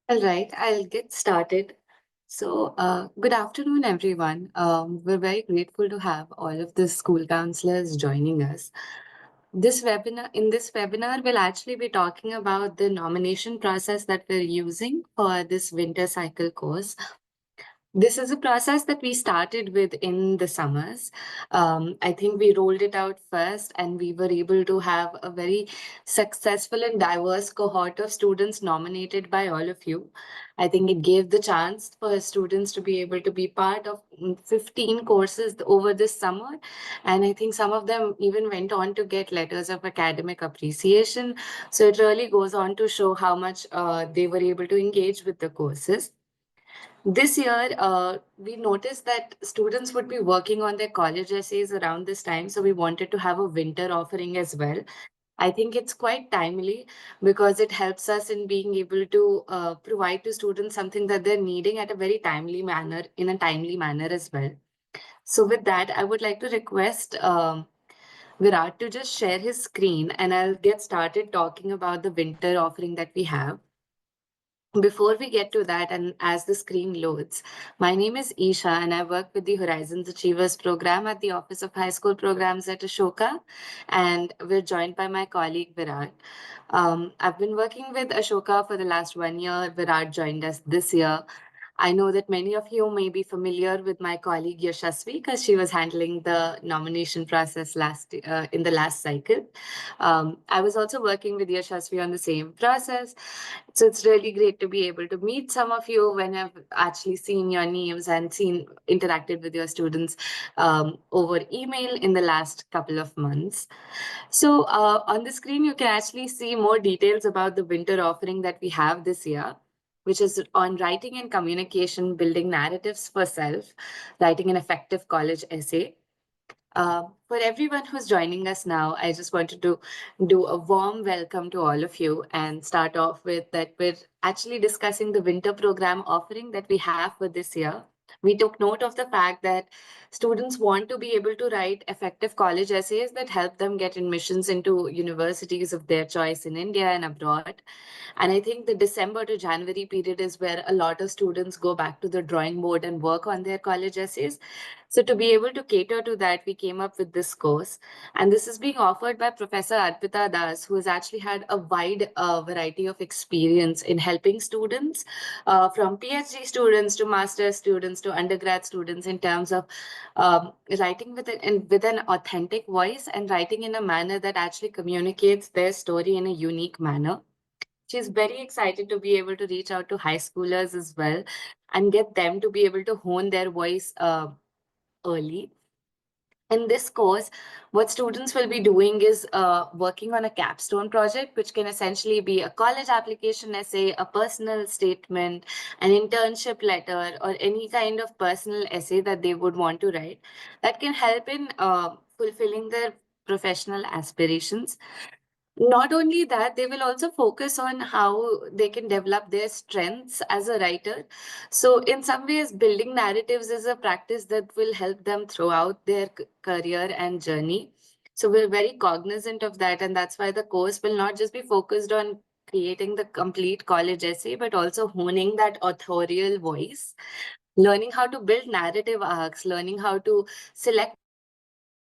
All right, I'll get started. Good afternoon, everyone. We're very grateful to have all of the school counselors joining us. In this webinar, we'll actually be talking about the nomination process that we're using for this winter cycle course. This is a process that we started with in the summers. I think we rolled it out first, and we were able to have a very successful and diverse cohort of students nominated by all of you. I think it gave the chance for students to be able to be part of 15 courses over this summer. And I think some of them even went on to get letters of academic appreciation. So it really goes on to show how much they were able to engage with the courses. This year, we noticed that students would be working on their college essays around this time, so we wanted to have a winter offering as well. I think it's quite timely because it helps us in being able to provide to students something that they're needing at a very timely manner, in a timely manner as well. So, with that, I would like to request Virat to just share his screen and I'll get started talking about the winter offering that we have. Before we get to that, and as the screen loads, my name is Isha, and I work with the Horizons Achievers program at the Office of High School Programs at Ashoka. And we're joined by my colleague Virat. I've been working with Ashoka for the last 1 year. Virat joined us this year. I know that many of you may be familiar with my colleague Yashasvi because she was handling the nomination process in the last cycle. I was also working with Yashasvi on the same process. So it's really great to be able to meet some of you when I've actually seen your names and interacted with your students over email in the last couple of months. So on the screen, you can actually see more details about the winter offering that we have this year, which is on writing and communication, building narratives for self, writing an effective college essay. For everyone who's joining us now, I just wanted to do a warm welcome to all of you and start off with that we're actually discussing the winter program offering that we have for this year. We took note of the fact that students want to be able to write effective college essays that help them get admissions into universities of their choice in India and abroad. And I think the December to January period is where a lot of students go back to the drawing board and work on their college essays. So, to be able to cater to that, we came up with this course. And this is being offered by Professor Arpita Das, who has actually had a wide variety of experience in helping students, from PhD students to master's students to undergrad students, in terms of writing with an authentic voice and writing in a manner that actually communicates their story in a unique manner. She's very excited to be able to reach out to high schoolers as well and get them to be able to hone their voice early. In this course, what students will be doing is working on a capstone project, which can essentially be a college application essay, a personal statement, an internship letter, or any kind of personal essay that they would want to write that can help in fulfilling their professional aspirations. Not only that, they will also focus on how they can develop their strengths as a writer. So, in some ways, building narratives is a practice that will help them throughout their career and journey. So, we're very cognizant of that. And that's why the course will not just be focused on creating the complete college essay, but also honing that authorial voice, learning how to build narrative arcs, learning how to select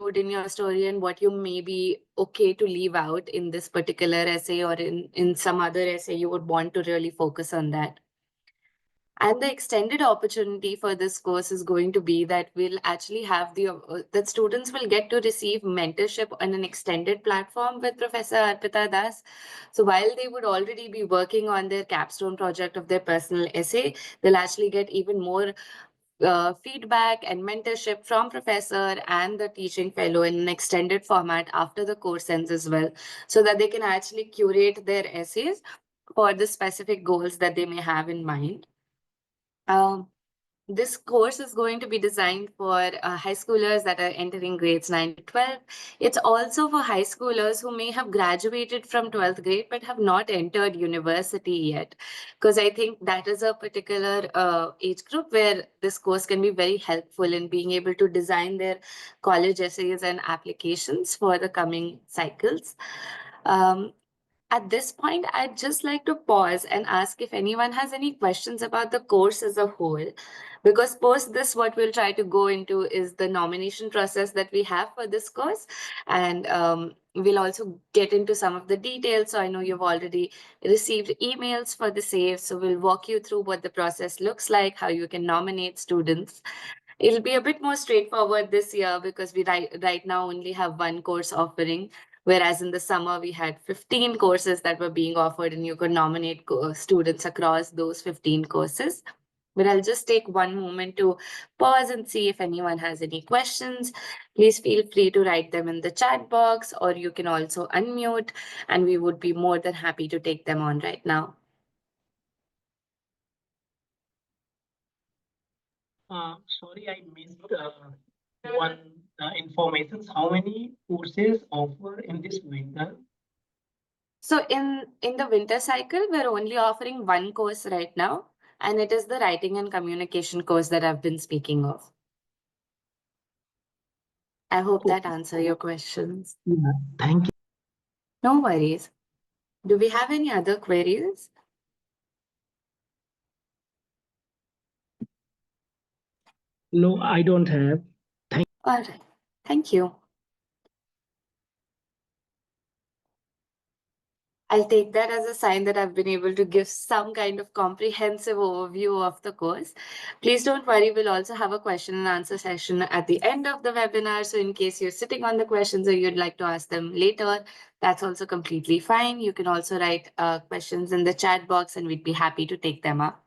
include in your story and what you may be okay to leave out in this particular essay or in some other essay you would want to really focus on that. And the extended opportunity for this course is going to be that we'll actually have that students will get to receive mentorship on an extended platform with Professor Arpita Das. So while they would already be working on their capstone project of their personal essay, they'll actually get even more feedback and mentorship from professor and the teaching fellow in an extended format after the course ends as well, so that they can actually curate their essays for the specific goals that they may have in mind. Um, this course is going to be designed for high schoolers that are entering grades 9 to 12. It's also for high schoolers who may have graduated from 12th grade but have not entered university yet. Because I think that is a particular age group where this course can be very helpful in being able to design their college essays and applications for the coming cycles. Um, At this point, I'd just like to pause and ask if anyone has any questions about the course as a whole. Because post this, what we'll try to go into is the nomination process that we have for this course. And we'll also get into some of the details. So I know you've already received emails for the save. So we'll walk you through what the process looks like, how you can nominate students. It'll be a bit more straightforward this year because we right now only have one course offering, whereas in the summer we had 15 courses that were being offered, and you could nominate students across those 15 courses. But I'll just take one moment to pause and see if anyone has any questions. Please feel free to write them in the chat box, or you can also unmute, and we would be more than happy to take them on right now. Sorry, I missed one information. How many courses offer in this winter? So in the winter cycle, we're only offering one course right now, and it is the writing and communication course that I've been speaking of. I hope that Okay. answers your questions. Yeah, thank you. No worries. Do we have any other queries? No, I don't have. All right. Thank you. I'll take that as a sign that I've been able to give some kind of comprehensive overview of the course. Please don't worry, we'll also have a question and answer session at the end of the webinar. So, in case you're sitting on the questions or you'd like to ask them later, that's also completely fine. You can also write questions in the chat box and we'd be happy to take them up.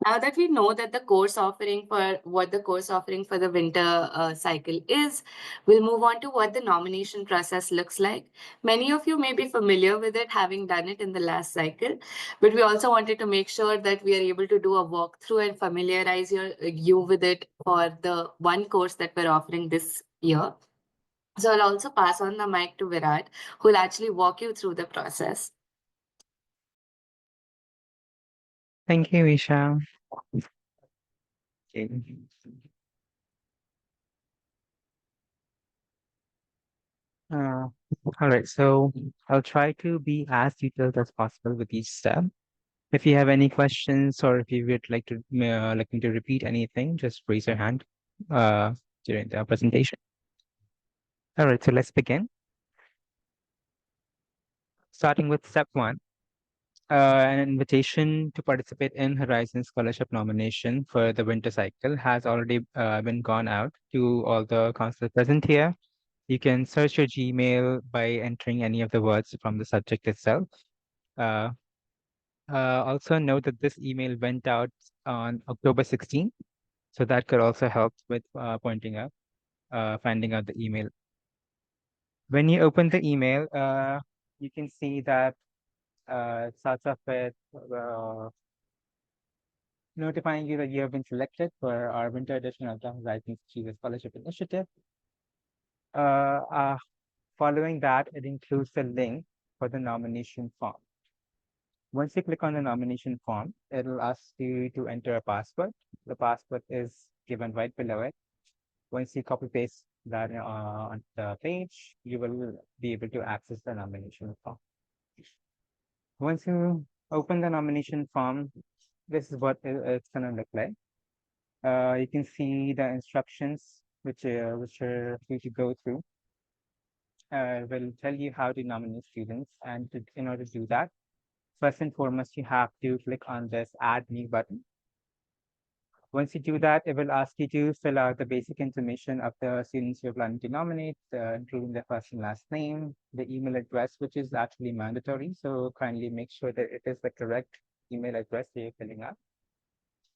Now that we know that the course offering for what the course offering for the winter cycle is, we'll move on to what the nomination process looks like. Many of you may be familiar with it, having done it in the last cycle, but we also wanted to make sure that we are able to do a walkthrough and familiarize you with it for the one course that we're offering this year. So I'll also pass on the mic to Virat, who will actually walk you through the process. Thank you, Isha. Okay. All right, so I'll try to be as detailed as possible with each step. If you have any questions or if you would like me to repeat anything, just raise your hand uh, during the presentation. All right, so let's begin. Starting with step one, an invitation to participate in Horizon Scholarship nomination for the winter cycle has already been gone out to all the counselors present here. You can search your Gmail by entering any of the words from the subject itself. Uh, also note that this email went out on October 16th, so that could also help with finding out the email. When you open the email, you can see that it starts off with notifying you that you have been selected for our winter edition of the Horizons Achievers Scholarship Initiative. Uh, uh, Following that, it includes the link for the nomination form. Once you click on the nomination form, it'll ask you to enter a password. The password is given right below it. Once you copy paste that on the page, you will be able to access the nomination form. Once you open the nomination form, this is what it's going to look like. You can see the instructions which are for you to go through. Will tell you how to nominate students, and in order to do that, first and foremost, you have to click on this Add New button. Once you do that, it will ask you to fill out the basic information of the students you're planning to nominate, including their first and last name, the email address, which is actually mandatory. So kindly make sure that it is the correct email address that you're filling out.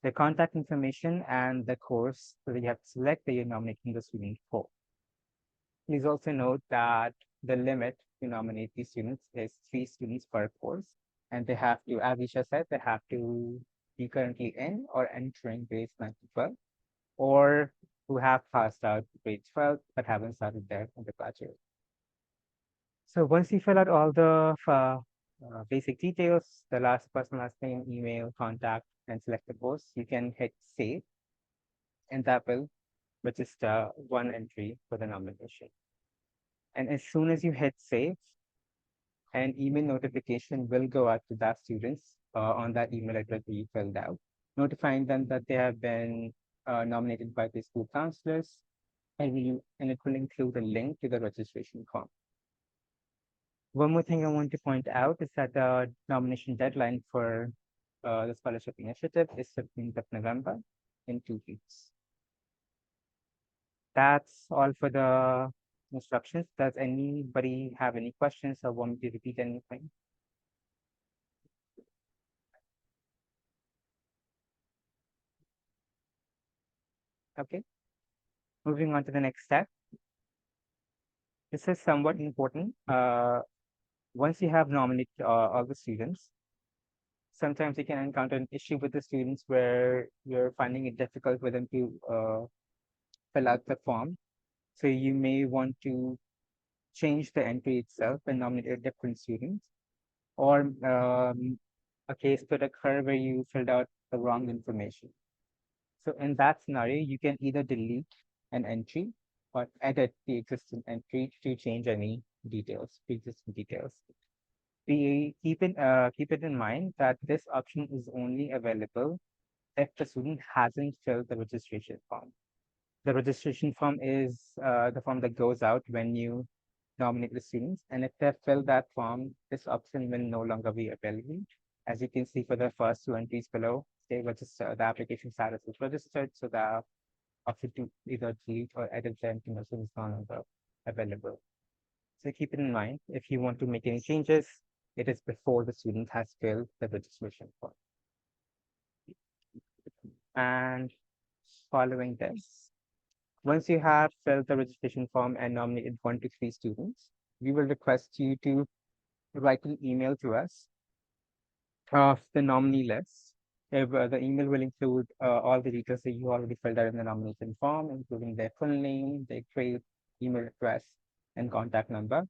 The contact information and the course that you have to select that you're nominating the student for. Please also note that the limit to nominate these students is 3 students per course. And they have to, as Isha said, they have to be currently in or entering grades 9 to 12, or who have passed out grade 12 but haven't started their undergraduate. So once you fill out all the basic details, the last name, email, contact, and select the course, you can hit save, and that will register one entry for the nomination. And as soon as you hit save, An email notification will go out to that students on that email address that you filled out, notifying them that they have been nominated by the school counselors, and it will include a link to the registration form. One more thing I want to point out is that the nomination deadline for the scholarship initiative is 15th of November, in 2 weeks. That's all for the instructions. Does anybody have any questions or want me to repeat anything? Okay, moving on to the next step. This is somewhat important. Once you have nominated all the students, sometimes you can encounter an issue with the students where you're finding it difficult for them to fill out the form. So you may want to change the entry itself and nominate a different student, or a case could occur where you filled out the wrong information. So in that scenario, you can either delete an entry or edit the existing entry to change any details, pre-existing details. Keep it in mind that this option is only available if the student hasn't filled the registration form. The registration form is the form that goes out when you nominate the students, and if they fill that form, this option will no longer be available. As you can see for the first two entries below, they register the application status is registered, so the option to either delete or edit the information is no longer available. So keep it in mind, if you want to make any changes, it is before the student has filled the registration form. And following this, once you have filled the registration form and nominated 1 to 3 students, we will request you to write an email to us of the nominee list. If, the email will include all the details that you already filled out in the nomination form, including their full name, their grade, email address, and contact number.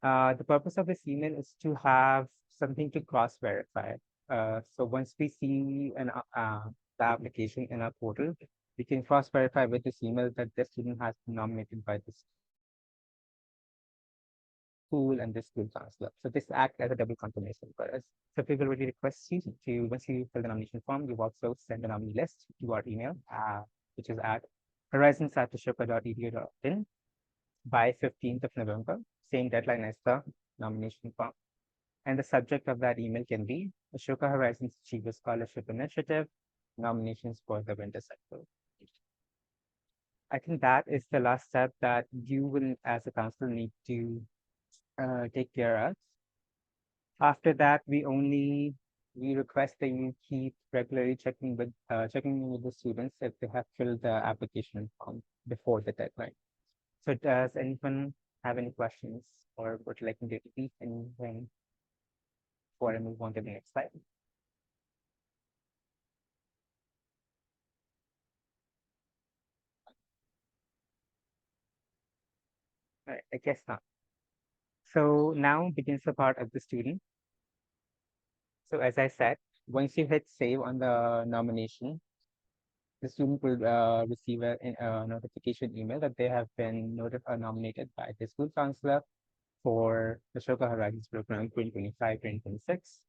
The purpose of this email is to have something to cross-verify. So once we see the application in our portal, we can cross-verify with this email that the student has been nominated by this school and this school counselor. So this acts as a double confirmation for us. So we will really request you to, once you fill the nomination form, you also send the nominee list to our email, which is at horizons@ashoka.edu.in by 15th of November, same deadline as the nomination form. And the subject of that email can be Ashoka Horizons Achievers Scholarship Initiative, nominations for the winter cycle. I think that is the last step that you will, as a counselor, need to take care of. After that, we request that you keep regularly checking in with the students if they have filled the application form before the deadline. So does anyone have any questions or would you like me to repeat anything before I move on to the next slide? All right, I guess not. So now begins the part of the student. So as I said, once you hit save on the nomination, the student will receive a notification email that they have been nominated by the school counselor for the Ashoka Horizons program 2025-2026.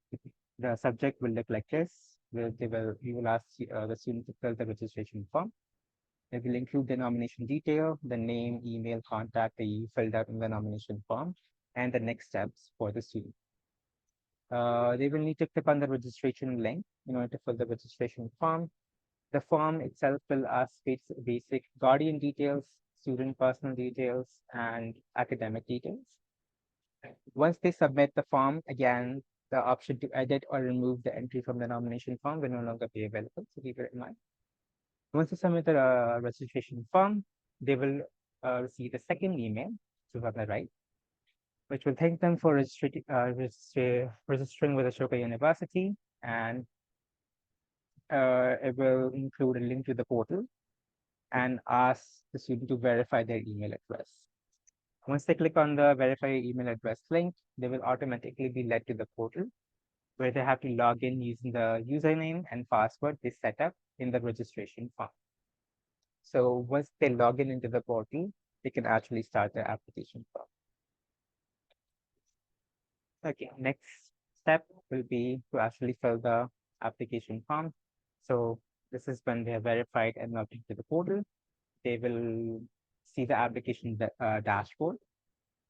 The subject will look like this. We will ask the student to fill the registration form. It will include the nomination detail, the name, email, contact that you filled out in the nomination form, and the next steps for the student. They will need to click on the registration link in order to fill the registration form. The form itself will ask basic guardian details, student personal details, and academic details. Once they submit the form, again, the option to edit or remove the entry from the nomination form will no longer be available, so keep it in mind. Once you submit the registration form, they will receive a second email to on the right, which will thank them for registering with Ashoka University, and it will include a link to the portal and ask the student to verify their email address. Once they click on the verify email address link, they will automatically be led to the portal where they have to log in using the username and password they set up in the registration form. So once they log in into the portal, they can actually start their application form. Okay, next step will be to actually fill the application form. So this is when they are verified and logged into the portal. They will see the application dashboard.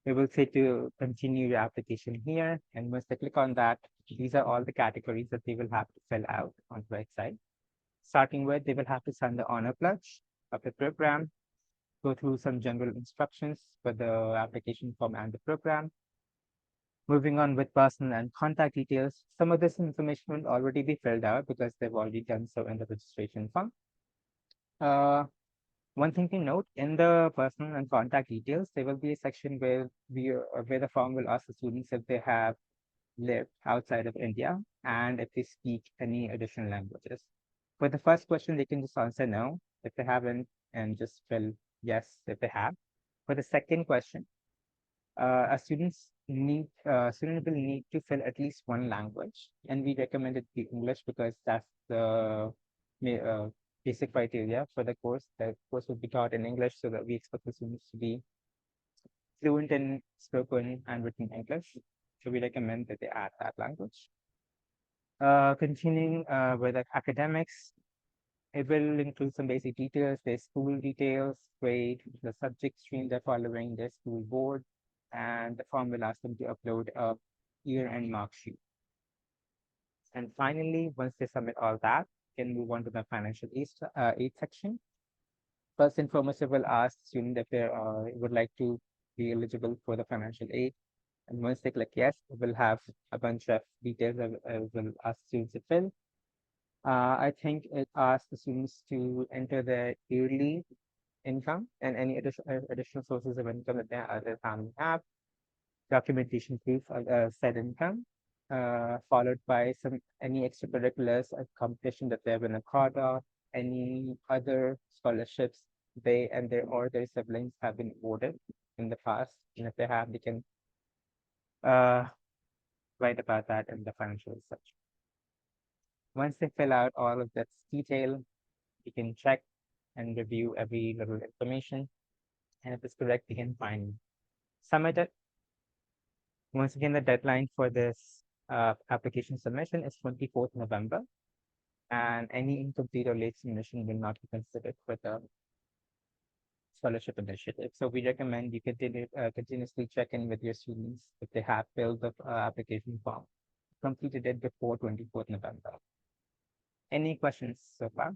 They will say to continue your application here. And once they click on that, these are all the categories that they will have to fill out on the website. Starting with, they will have to sign the honor pledge of the program, go through some general instructions for the application form and the program. Moving on with personal and contact details, some of this information will already be filled out because they've already done so in the registration form. One thing to note, in the personal and contact details, there will be a section where the form will ask the students if they have lived outside of India and if they speak any additional languages. For the first question, they can just answer no if they haven't and just fill yes if they have. For the second question, a student will need to fill at least one language, and we recommend it be English because that's the basic criteria for the course. The course will be taught in English, so that we expect the students to be fluent in spoken and written English. So we recommend that they add that language. Continuing with the academics, it will include some basic details, their school details, grade, the subject stream they're following, their school board, and the form will ask them to upload a year-end mark sheet. And finally, once they submit all that, can move on to the financial aid section. First and foremost, it will ask the student if they would like to be eligible for the financial aid. And once they click yes, it will have a bunch of details that will ask students to fill. I think it asks the students to enter their yearly income and any additional sources of income that their family have, documentation proof of said income, followed by any extracurriculars, a competition that they've been a part of, any other scholarships they and their siblings have been awarded in the past, and if they have, they can uh, write about that in the financial section. Once they fill out all of that detail, you can check and review every little information. And if it's correct, you can submit it. Once again, the deadline for this application submission is 24th November, and any incomplete or late submission will not be considered for the scholarship initiative. So we recommend you continuously check in with your students if they have filled the application form, completed it before 24th November. Any questions so far?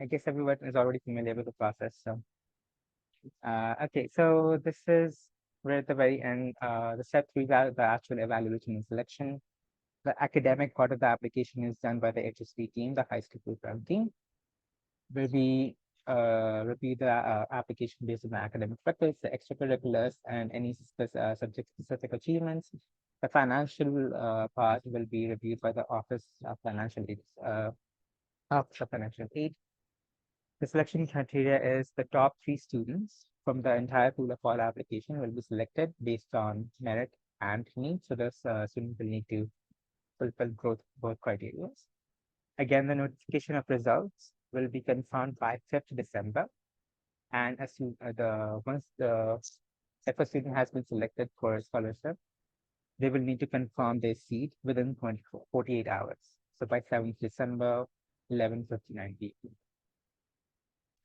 I guess everyone is already familiar with the process. So, okay, so this is we're at the very end. The step three, the actual evaluation and selection. The academic part of the application is done by the HSP team, the high school program team, where we review the application based on the academic records, the extracurriculars, and any subject-specific achievements. The financial part will be reviewed by the Office of Financial Aid. Office of Financial Aid. The selection criteria is the top 3 students from the entire pool of all application will be selected based on merit and need. So this student will need to fulfill both criteria. Again, the notification of results will be confirmed by 5th December. And as soon if a student has been selected for a scholarship, they will need to confirm their seat within 48 hours. So by 7th December, 11:59 p.m.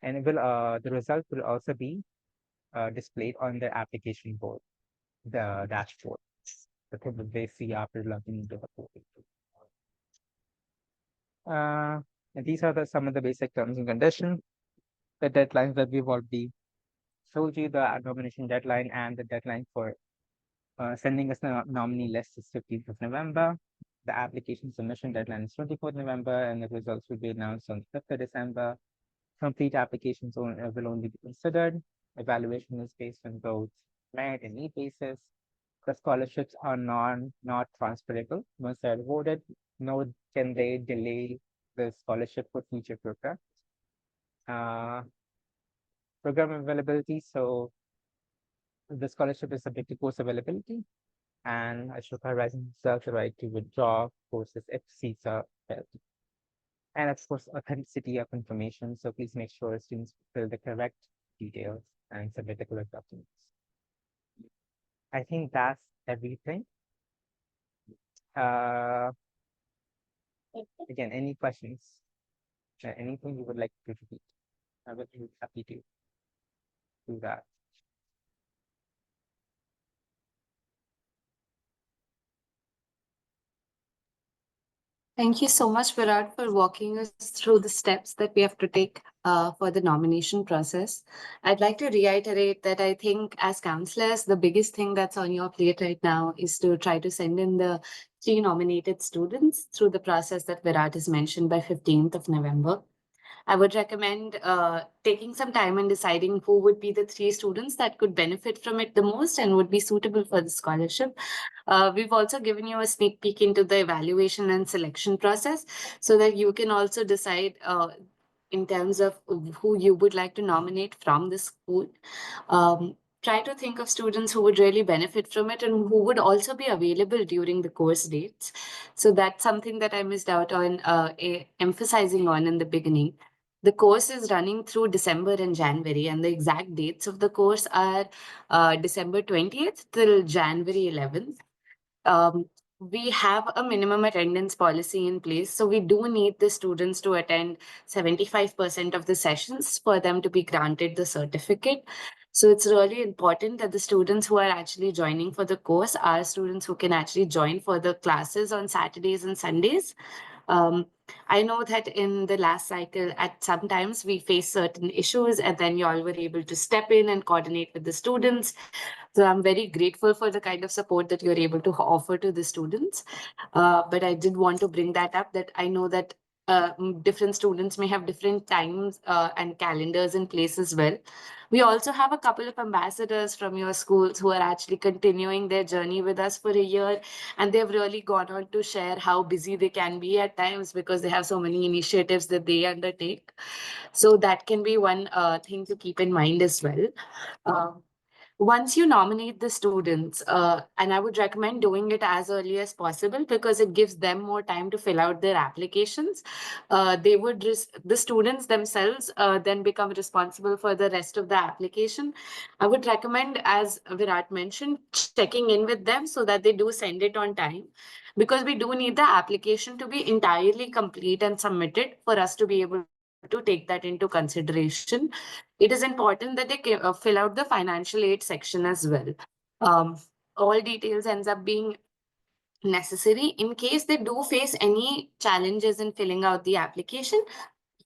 And the result will also be displayed on the application board, the dashboard, the thing that they see after logging into the portal. And these are some of the basic terms and conditions. The deadlines that we've already told you, the nomination deadline and the deadline for sending us the nominee list is 15th of November. The application submission deadline is 24th November, and the results will be announced on 5th of December. Complete applications will only be considered. Evaluation is based on both merit and need basis. The scholarships are not transferable. Once they're awarded, nor can they delay the scholarship for future programs. Program availability. So the scholarship is subject to course availability, and Ashoka Rising reserves the right to withdraw courses if seats are filled. And of course, authenticity of information. So please make sure students fill the correct details and submit the correct documents. I think that's everything. Again, any questions? Anything you would like to repeat? I would be happy to do that. Thank you so much, Virat, for walking us through the steps that we have to take for the nomination process. I'd like to reiterate that I think as counselors, the biggest thing that's on your plate right now is to try to send in the 3 nominated students through the process that Virat has mentioned by 15th of November. I would recommend taking some time and deciding who would be the 3 students that could benefit from it the most and would be suitable for the scholarship. We've also given you a sneak peek into the evaluation and selection process so that you can also decide in terms of who you would like to nominate from the school. Try to think of students who would really benefit from it and who would also be available during the course dates. So that's something that I missed out on emphasizing on in the beginning. The course is running through December and January, and the exact dates of the course are December 20th till January 11th. We have a minimum attendance policy in place, so we do need the students to attend 75% of the sessions for them to be granted the certificate. So it's really important that the students who are actually joining for the course are students who can actually join for the classes on Saturdays and Sundays. I know that in the last cycle, at sometimes we face certain issues, and then you all were able to step in and coordinate with the students. So I'm very grateful for the kind of support that you're able to offer to the students. But I did want to bring that up, that I know that different students may have different times and calendars in place as well. We also have a couple of ambassadors from your schools who are actually continuing their journey with us for a year, and they've really gone on to share how busy they can be at times because they have so many initiatives that they undertake. So that can be one thing to keep in mind as well. Once you nominate the students, and I would recommend doing it as early as possible because it gives them more time to fill out their applications. The students themselves then become responsible for the rest of the application. I would recommend, as Virat mentioned, checking in with them so that they do send it on time, because we do need the application to be entirely complete and submitted for us to be able to take that into consideration. It is important that they fill out the financial aid section as well. All details ends up being necessary in case they do face any challenges in filling out the application.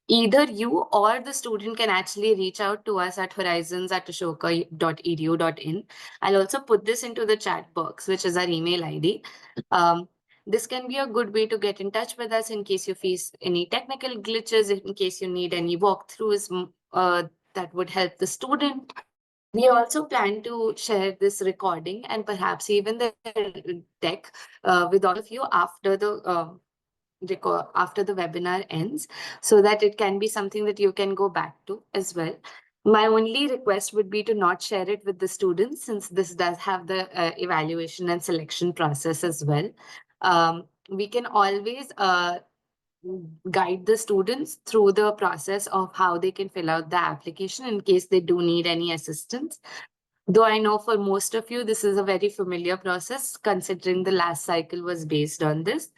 Either you or the student can actually reach out to us at horizons@ashoka.edu.in. I'll also put this into the chat box, which is our email ID. This can be a good way to get in touch with us in case you face any technical glitches, in case you need any walkthroughs that would help the student. We also plan to share this recording and perhaps even the deck with all of you after the webinar ends, so that it can be something that you can go back to as well. My only request would be to not share it with the students, since this does have the evaluation and selection process as well. We can always guide the students through the process of how they can fill out the application in case they do need any assistance. Though I know for most of you, this is a very familiar process, considering the last cycle was based on this.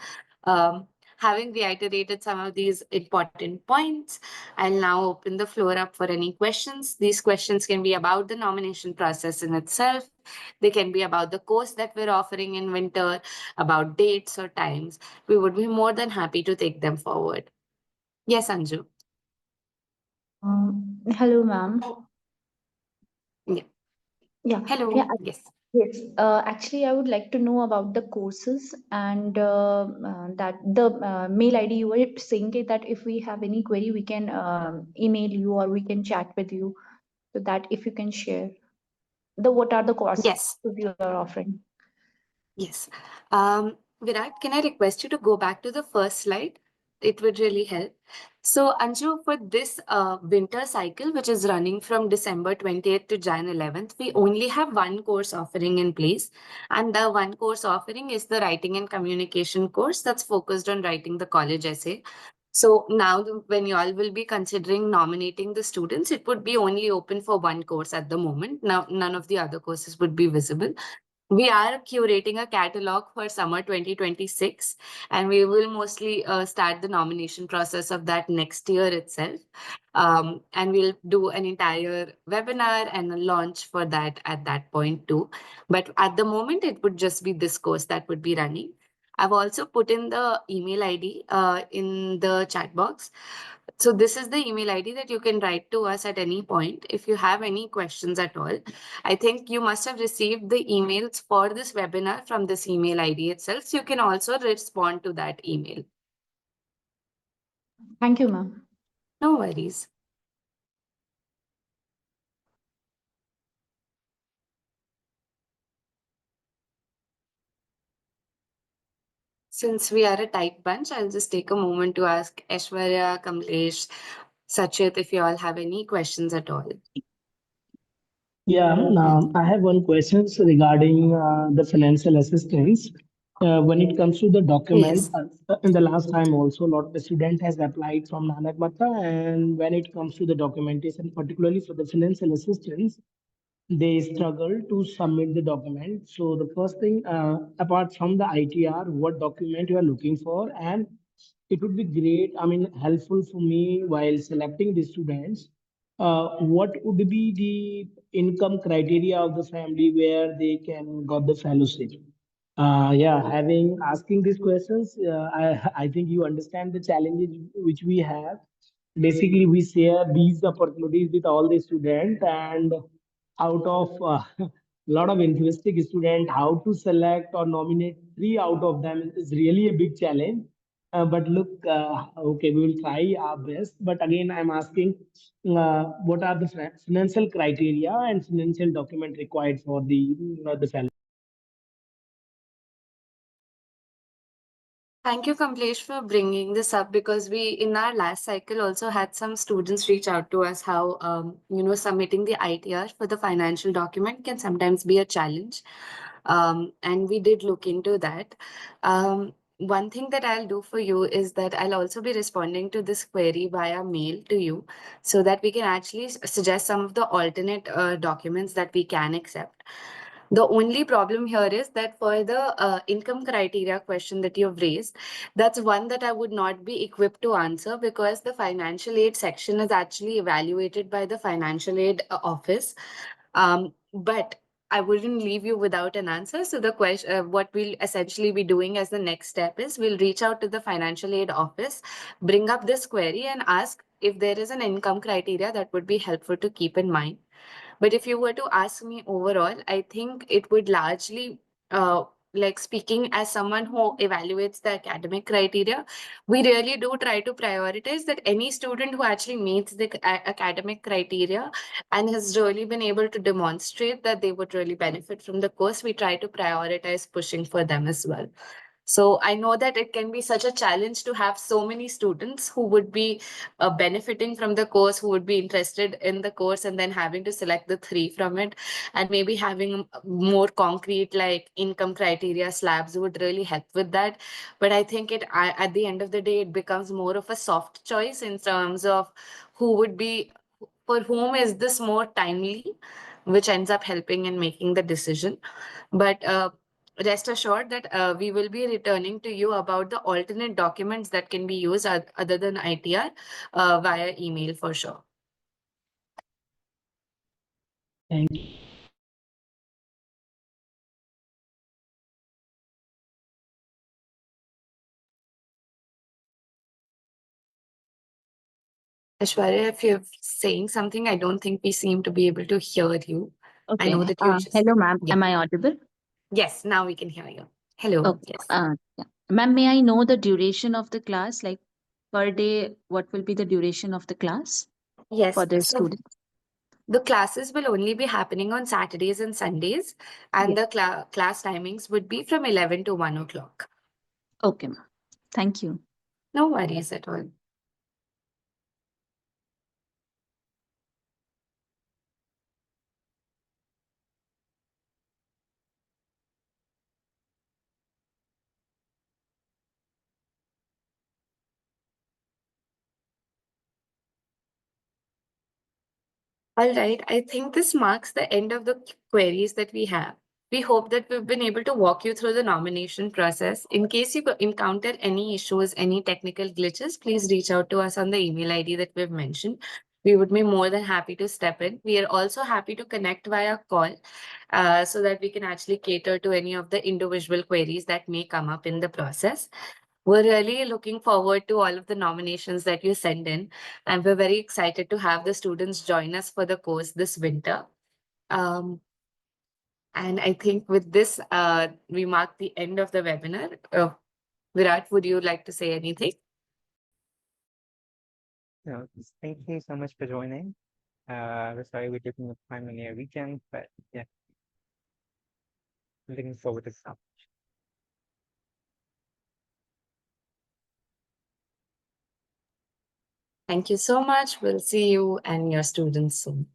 Having reiterated some of these important points, I'll now open the floor up for any questions. These questions can be about the nomination process in itself. They can be about the course that we're offering in winter, about dates or times. We would be more than happy to take them forward. Yes, Anju. Hello, ma'am. Yeah. Yeah. Hello. Yeah. Yes. Yes. Actually, I would like to know about the courses and that the mail ID you were saying that if we have any query, we can email you or we can chat with you. So that if you can share what are the courses Yes. you are offering. Yes. Virat, can I request you to go back to the first slide? It would really help. So, Anju, for this winter cycle, which is running from December 28th to Jan 11th, we only have one course offering in place. And the one course offering is the writing and communication course that's focused on writing the college essay. So now when you all will be considering nominating the students, it would be only open for one course at the moment. Now, none of the other courses would be visible. We are curating a catalog for summer 2026, and we will mostly start the nomination process of that next year itself. And we'll do an entire webinar and a launch for that at that point too. But at the moment, it would just be this course that would be running. I've also put in the email ID in the chat box. So this is the email ID that you can write to us at any point if you have any questions at all. I think you must have received the emails for this webinar from this email ID itself. So you can also respond to that email. Thank you, ma'am. No worries. Since we are a tight bunch, I'll just take a moment to ask Aishwarya, Kamlesh, Sachit if you all have any questions at all. Yeah, I have one question regarding the financial assistance. When it comes to the document, Yes. in the last time also, a lot of the student has applied from Nanak Mata, and when it comes to the documentation, particularly for the financial assistance, they struggle to submit the document. So the first thing, apart from the ITR, what document you are looking for, and it would be great, I mean, helpful for me while selecting the students. What would be the income criteria of the family where they can got the fellowship? Yeah, having asking these questions, I think you understand the challenges which we have. Basically, we share these opportunities with all the students, and out of a lot of enthusiastic student, how to select or nominate three out of them is really a big challenge. But look, okay, we will try our best. But again, I'm asking, what are the financial criteria and financial document required for the fellow? Thank you, Kamlesh, for bringing this up because we, in our last cycle, also had some students reach out to us how, submitting the ITR for the financial document can sometimes be a challenge. And we did look into that. One thing that I'll do for you is that I'll also be responding to this query via mail to you so that we can actually suggest some of the alternate documents that we can accept. The only problem here is that for the income criteria question that you've raised, that's one that I would not be equipped to answer because the financial aid section is actually evaluated by the financial aid office. But I wouldn't leave you without an answer. So the question, what we'll essentially be doing as the next step is we'll reach out to the financial aid office, bring up this query and ask if there is an income criteria that would be helpful to keep in mind. But if you were to ask me overall, I think it would largely, like speaking as someone who evaluates the academic criteria, we really do try to prioritize that any student who actually meets the academic criteria and has really been able to demonstrate that they would really benefit from the course, we try to prioritize pushing for them as well. So I know that it can be such a challenge to have so many students who would be benefiting from the course, who would be interested in the course, and then having to select the three from it. And maybe having more concrete, like income criteria slabs would really help with that. But I think at the end of the day, it becomes more of a soft choice in terms of who would be, for whom is this more timely, which ends up helping in making the decision. But rest assured that we will be returning to you about the alternate documents that can be used other than ITR via email for sure. Thank you. Aishwarya, if you're saying something, I don't think we seem to be able to hear you. I Okay. know that you're just. Hello, ma'am. Yeah. Am I audible? Yes, now we can hear you. Hello. Okay. Yes. Yeah. Ma'am, may I know the duration of the class? Like per day, what will be the duration of the class Yes. for the So students? the classes will only be happening on Saturdays and Sundays, and Yeah. the class timings would be from 11 to 1 o'clock. Okay, ma'am. Thank you. No worries at all. All right, I think this marks the end of the queries that we have. We hope that we've been able to walk you through the nomination process. In case you encounter any issues, any technical glitches, please reach out to us on the email ID that we've mentioned. We would be more than happy to step in. We are also happy to connect via call so that we can actually cater to any of the individual queries that may come up in the process. We're really looking forward to all of the nominations that you send in, and we're very excited to have the students join us for the course this winter. And I think with this, we mark the end of the webinar. Virat, would you like to say anything? No, thank you so much for joining. We're sorry we're taking the time on your weekend, but yeah, looking forward to some. Thank you so much. We'll see you and your students soon.